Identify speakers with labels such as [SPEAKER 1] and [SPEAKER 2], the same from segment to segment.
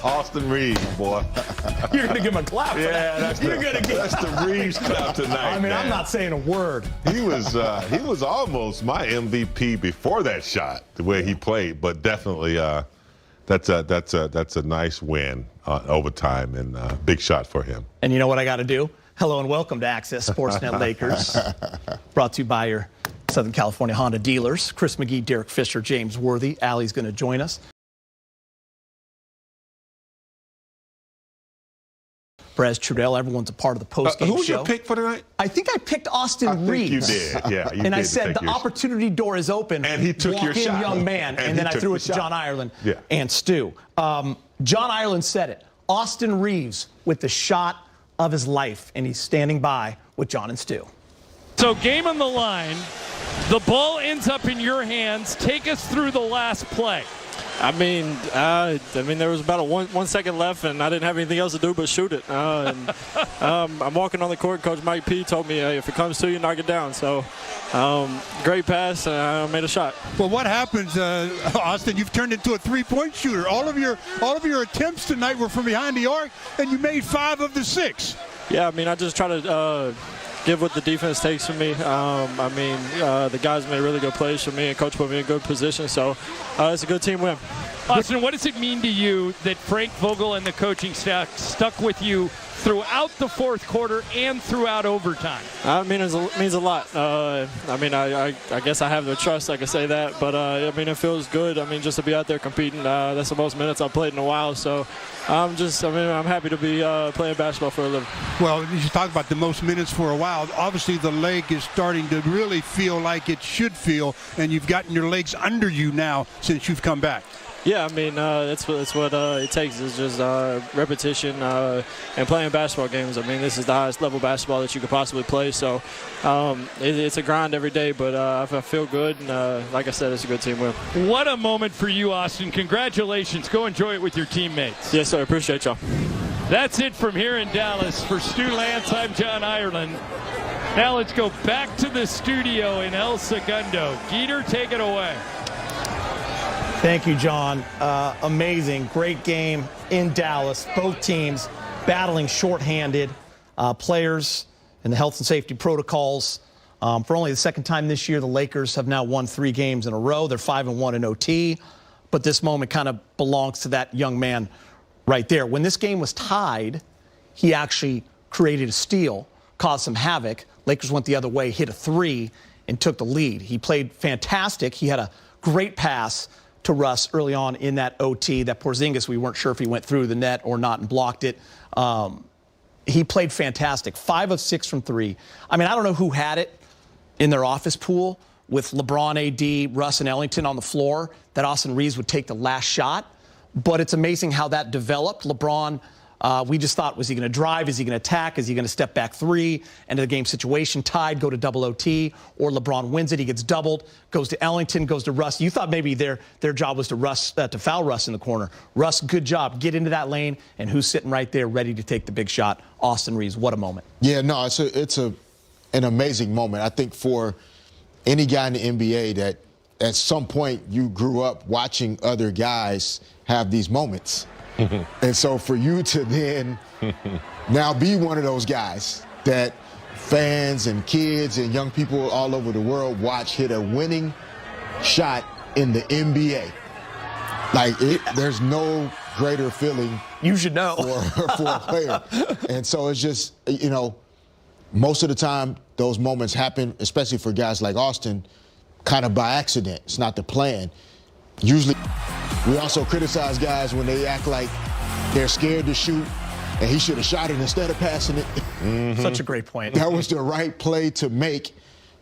[SPEAKER 1] Austin Reeves, boy.
[SPEAKER 2] You're going to give him a clap.
[SPEAKER 1] Yeah,
[SPEAKER 2] that's
[SPEAKER 1] the Reeves clap tonight.
[SPEAKER 2] I mean,
[SPEAKER 1] man.
[SPEAKER 2] I'm not saying a word.
[SPEAKER 1] He was almost my MVP before that shot, the way he played. But definitely, that's a nice win overtime and big shot for him.
[SPEAKER 2] And you know what I got to do? Hello and welcome to Access Sportsnet Lakers. Brought to you by your Southern California Honda dealers. Chris McGee, Derek Fisher, James Worthy. Allie's going to join us. Perez Trudell, everyone's a part of the post-game show.
[SPEAKER 1] Who was your pick for tonight?
[SPEAKER 2] I think I picked Austin Reeves.
[SPEAKER 1] You did, yeah.
[SPEAKER 2] And I said the opportunity door is open.
[SPEAKER 1] And he took your shot.
[SPEAKER 2] Young man. And then I threw it to John Ireland and Stu. John Ireland said it. Austin Reeves with the shot of his life. And he's standing by with John and Stu.
[SPEAKER 3] So game on the line. The ball ends up in your hands. Take us through the last play.
[SPEAKER 4] I mean, there was about one second left, and I didn't have anything else to do but shoot it. I'm walking on the court. Coach Mike P told me, if it comes to you, knock it down. So, great pass, and I made a shot.
[SPEAKER 5] Well, what happens, Austin? You've turned into a three-point shooter. All of your attempts tonight were from behind the arc, and you made 5 of the 6.
[SPEAKER 4] Yeah, I mean, I just try to give what the defense takes from me. The guys made really good plays for me, and Coach put me in a good position. So it's a good team win.
[SPEAKER 3] Austin, what does it mean to you that Frank Vogel and the coaching staff stuck with you throughout the fourth quarter and throughout overtime?
[SPEAKER 4] It means a lot. I guess I have their trust, I can say that. But, it feels good. Just to be out there competing. That's the most minutes I've played in a while. So I'm happy to be playing basketball for a living.
[SPEAKER 5] Well, you talked about the most minutes for a while. Obviously, the leg is starting to really feel like it should feel, and you've gotten your legs under you now since you've come back.
[SPEAKER 4] Yeah, that's what it takes is just repetition and playing basketball games. This is the highest level basketball that you could possibly play. So it's a grind every day, but I feel good. And like I said, it's a good team win.
[SPEAKER 3] What a moment for you, Austin. Congratulations. Go enjoy it with your teammates.
[SPEAKER 4] Yes, sir. I appreciate y'all.
[SPEAKER 3] That's it from here in Dallas. For Stu Lance, I'm John Ireland. Now let's go back to the studio in El Segundo. Geeter, take it away.
[SPEAKER 2] Thank you, John. Amazing. Great game in Dallas. Both teams battling shorthanded players and the health and safety protocols. For only the second time this year, the Lakers have now won 3 games in a row. They're 5-1 in OT. But this moment kind of belongs to that young man right there. When this game was tied, he actually created a steal, caused some havoc. Lakers went the other way, hit a 3, and took the lead. He played fantastic. He had a great pass to Russ early on in that OT. That Porzingis, we weren't sure if he went through the net or not and blocked it. He played fantastic. 5 of 6 from 3. I don't know who had it in their office pool with LeBron, AD, Russ, and Ellington on the floor that Austin Reeves would take the last shot. But it's amazing how that developed. LeBron, we just thought, was he going to drive? Is he going to attack? Is he going to step back 3? End of the game situation, tied, go to double OT, or LeBron wins it. He gets doubled, goes to Ellington, goes to Russ. You thought maybe their job was to foul Russ in the corner. Russ, good job. Get into that lane, and who's sitting right there ready to take the big shot? Austin Reeves. What a moment.
[SPEAKER 6] Yeah, no, it's an amazing moment. I think for any guy in the NBA that at some point you grew up watching other guys have these moments. And so for you to then now be one of those guys that fans and kids and young people all over the world watch hit a winning shot in the NBA. There's no greater feeling.
[SPEAKER 2] You should know.
[SPEAKER 6] For a player. And so it's just, most of the time those moments happen, especially for guys like Austin, kind of by accident. It's not the plan. Usually, we also criticize guys when they act like they're scared to shoot, and he should have shot it instead of passing it.
[SPEAKER 2] Mm-hmm. Such a great point.
[SPEAKER 6] That was the right play to make,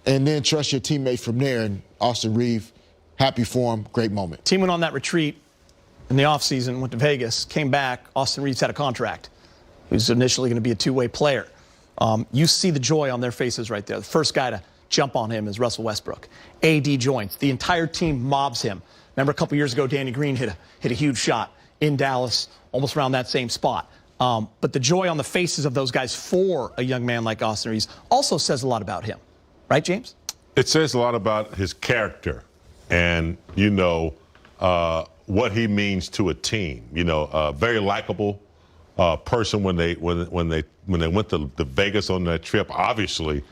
[SPEAKER 6] and then trust your teammate from there. And Austin Reeves, happy for him, great moment.
[SPEAKER 2] Team went on that retreat in the offseason, went to Vegas, came back. Austin Reeves had a contract. He was initially going to be a two-way player. You see the joy on their faces right there. The first guy to jump on him is Russell Westbrook. AD joins. The entire team mobs him. Remember a couple years ago, Danny Green hit a huge shot in Dallas, almost around that same spot. But the joy on the faces of those guys for a young man like Austin Reeves also says a lot about him. Right, James?
[SPEAKER 1] It says a lot about his character and you know what he means to a team. You know, very likable person when they went to Vegas on that trip. Obviously,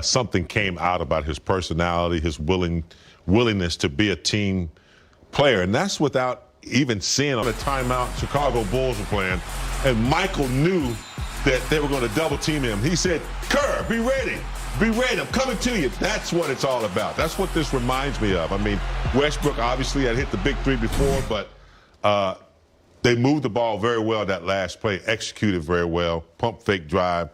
[SPEAKER 1] something came out about his personality, his willingness to be a team player, and that's without even seeing on the timeout Chicago Bulls were playing, and Michael knew that they were going to double team him. He said, "Kerr, be ready. Be ready. I'm coming to you." That's what it's all about. That's what this reminds me of. I mean, Westbrook obviously had hit the big three before, but they moved the ball very well that last play, executed very well, pump fake drive.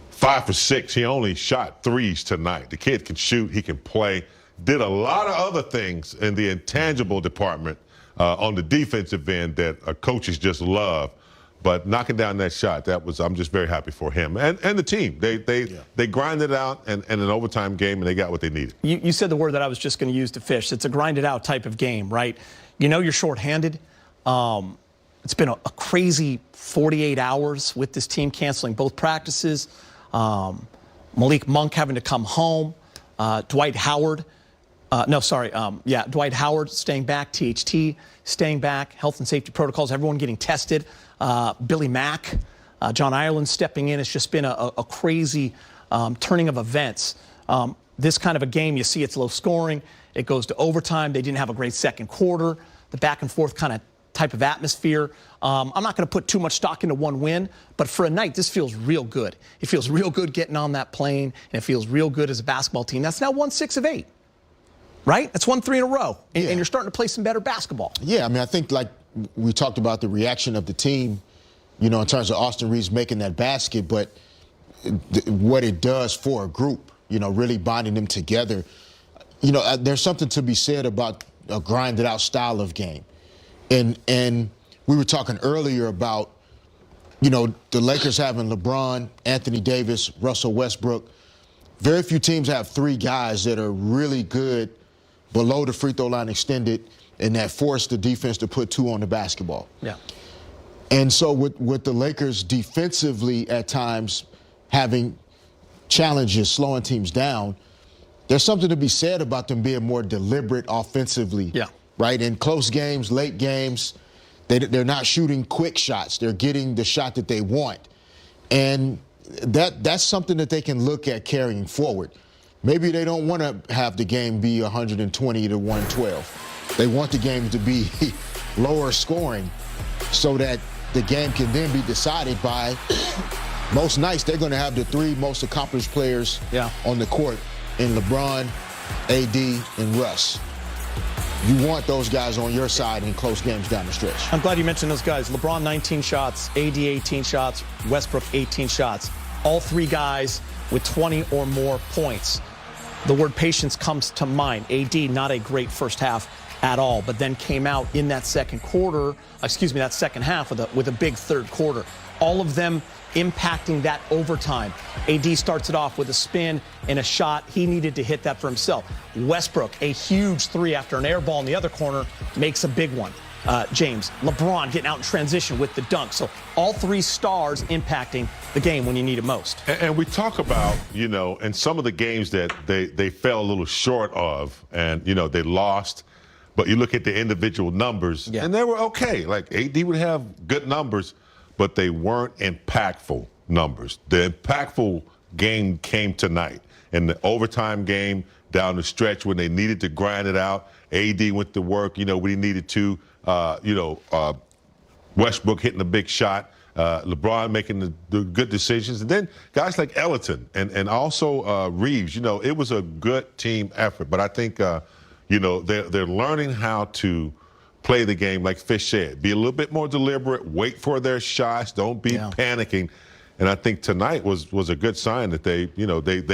[SPEAKER 1] 5 for 6. He only shot threes tonight. The kid can shoot. He can play. Did a lot of other things in the intangible department on the defensive end that coaches just love. But knocking down that shot, I'm just very happy for him and the team. They grinded out in an overtime game, and they got what they needed.
[SPEAKER 2] You said the word that I was just going to use to fish. It's a grinded out type of game, right? You know you're shorthanded. It's been a crazy 48 hours with this team canceling both practices. Malik Monk having to come home. Dwight Howard. Dwight Howard staying back. THT staying back. Health and safety protocols. Everyone getting tested. Billy Mack. John Ireland stepping in. It's just been a crazy turning of events. This kind of a game, you see it's low scoring. It goes to overtime. They didn't have a great second quarter. The back and forth kind of type of atmosphere. I'm not going to put too much stock into one win, but for a night, this feels real good. It feels real good getting on that plane, and it feels real good as a basketball team. That's now 1-6 of 8, right? That's 1-3 in a row, and you're starting to play some better basketball.
[SPEAKER 6] Yeah, I mean, I think like we talked about the reaction of the team, you know, in terms of Austin Reeves making that basket, but what it does for a group, you know, really binding them together. You know, there's something to be said about a grinded out style of game. And we were talking earlier about, you know, the Lakers having LeBron, Anthony Davis, Russell Westbrook. Very few teams have 3 guys that are really good below the free throw line extended and that force the defense to put 2 on the basketball.
[SPEAKER 2] Yeah.
[SPEAKER 6] And so with the Lakers defensively at times having challenges, slowing teams down, there's something to be said about them being more deliberate offensively.
[SPEAKER 2] Yeah.
[SPEAKER 6] Right? In close games, late games, they're not shooting quick shots. They're getting the shot that they want. And that's something that they can look at carrying forward. Maybe they don't want to have the game be 120 to 112. They want the game to be lower scoring so that the game can then be decided by most nights they're going to have the 3 most accomplished players on the court in LeBron, AD, and Russ. You want those guys on your side in close games down the stretch.
[SPEAKER 2] I'm glad you mentioned those guys. LeBron, 19 shots. AD, 18 shots. Westbrook, 18 shots. All 3 guys with 20 or more points. The word patience comes to mind. AD, not a great first half at all, but then came out in that second half with a big third quarter. All of them impacting that overtime. AD starts it off with a spin and a shot. He needed to hit that for himself. Westbrook, a huge 3 after an air ball in the other corner, makes a big one. James, LeBron getting out in transition with the dunk. So all 3 stars impacting the game when you need it most.
[SPEAKER 1] And we talk about, you know, in some of the games that they fell a little short of and, you know, they lost. But you look at the individual numbers, and they were okay. Like, AD would have good numbers, but they weren't impactful numbers. The impactful game came tonight. In the overtime game, down the stretch when they needed to grind it out, AD went to work, you know, when he needed to. Westbrook hitting a big shot, LeBron making the good decisions. And then guys like Ellington and also Reeves, you know, it was a good team effort. But I think, you know, they're learning how to play the game, like Fish said. Be a little bit more deliberate, wait for their shots, don't be panicking. And I think tonight was a good sign that they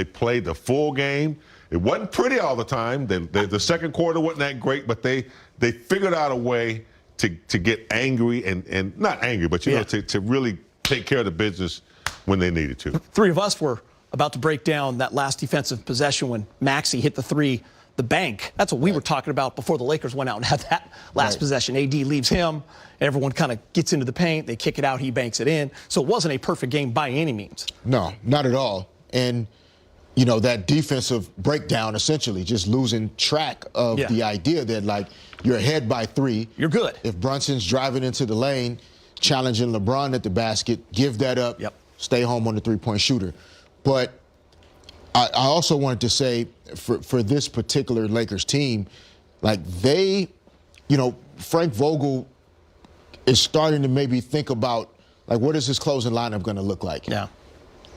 [SPEAKER 1] played the full game. It wasn't pretty all the time. The second quarter wasn't that great, but they figured out a way to get angry and not angry, but to really take care of the business when they needed to.
[SPEAKER 2] 3 of us were about to break down that last defensive possession when Maxey hit the 3. The bank. That's what we were talking about before the Lakers went out and had that last possession. AD leaves him. Everyone kind of gets into the paint. They kick it out. He banks it in. So it wasn't a perfect game by any means.
[SPEAKER 6] No, not at all. And you know, that defensive breakdown, essentially, just losing track of the idea that, like, you're ahead by 3.
[SPEAKER 2] You're good.
[SPEAKER 6] If Brunson's driving into the lane, challenging LeBron at the basket, give that up, stay home on the three-point shooter. But I also wanted to say, for this particular Lakers team, like, they, you know, Frank Vogel is starting to maybe think about, like, what is his closing lineup going to look like?
[SPEAKER 2] Yeah.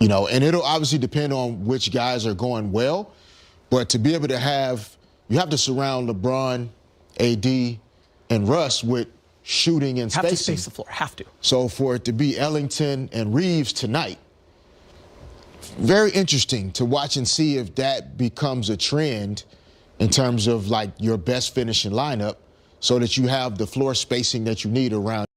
[SPEAKER 6] You know, and it'll obviously depend on which guys are going well, but to be able to have, you have to surround LeBron, AD, and Russ with shooting and spacing.
[SPEAKER 2] Have to space the floor, have to.
[SPEAKER 6] So for it to be Ellington and Reeves tonight, very interesting to watch and see if that becomes a trend in terms of, like, your best finishing lineup so that you have the floor spacing that you need around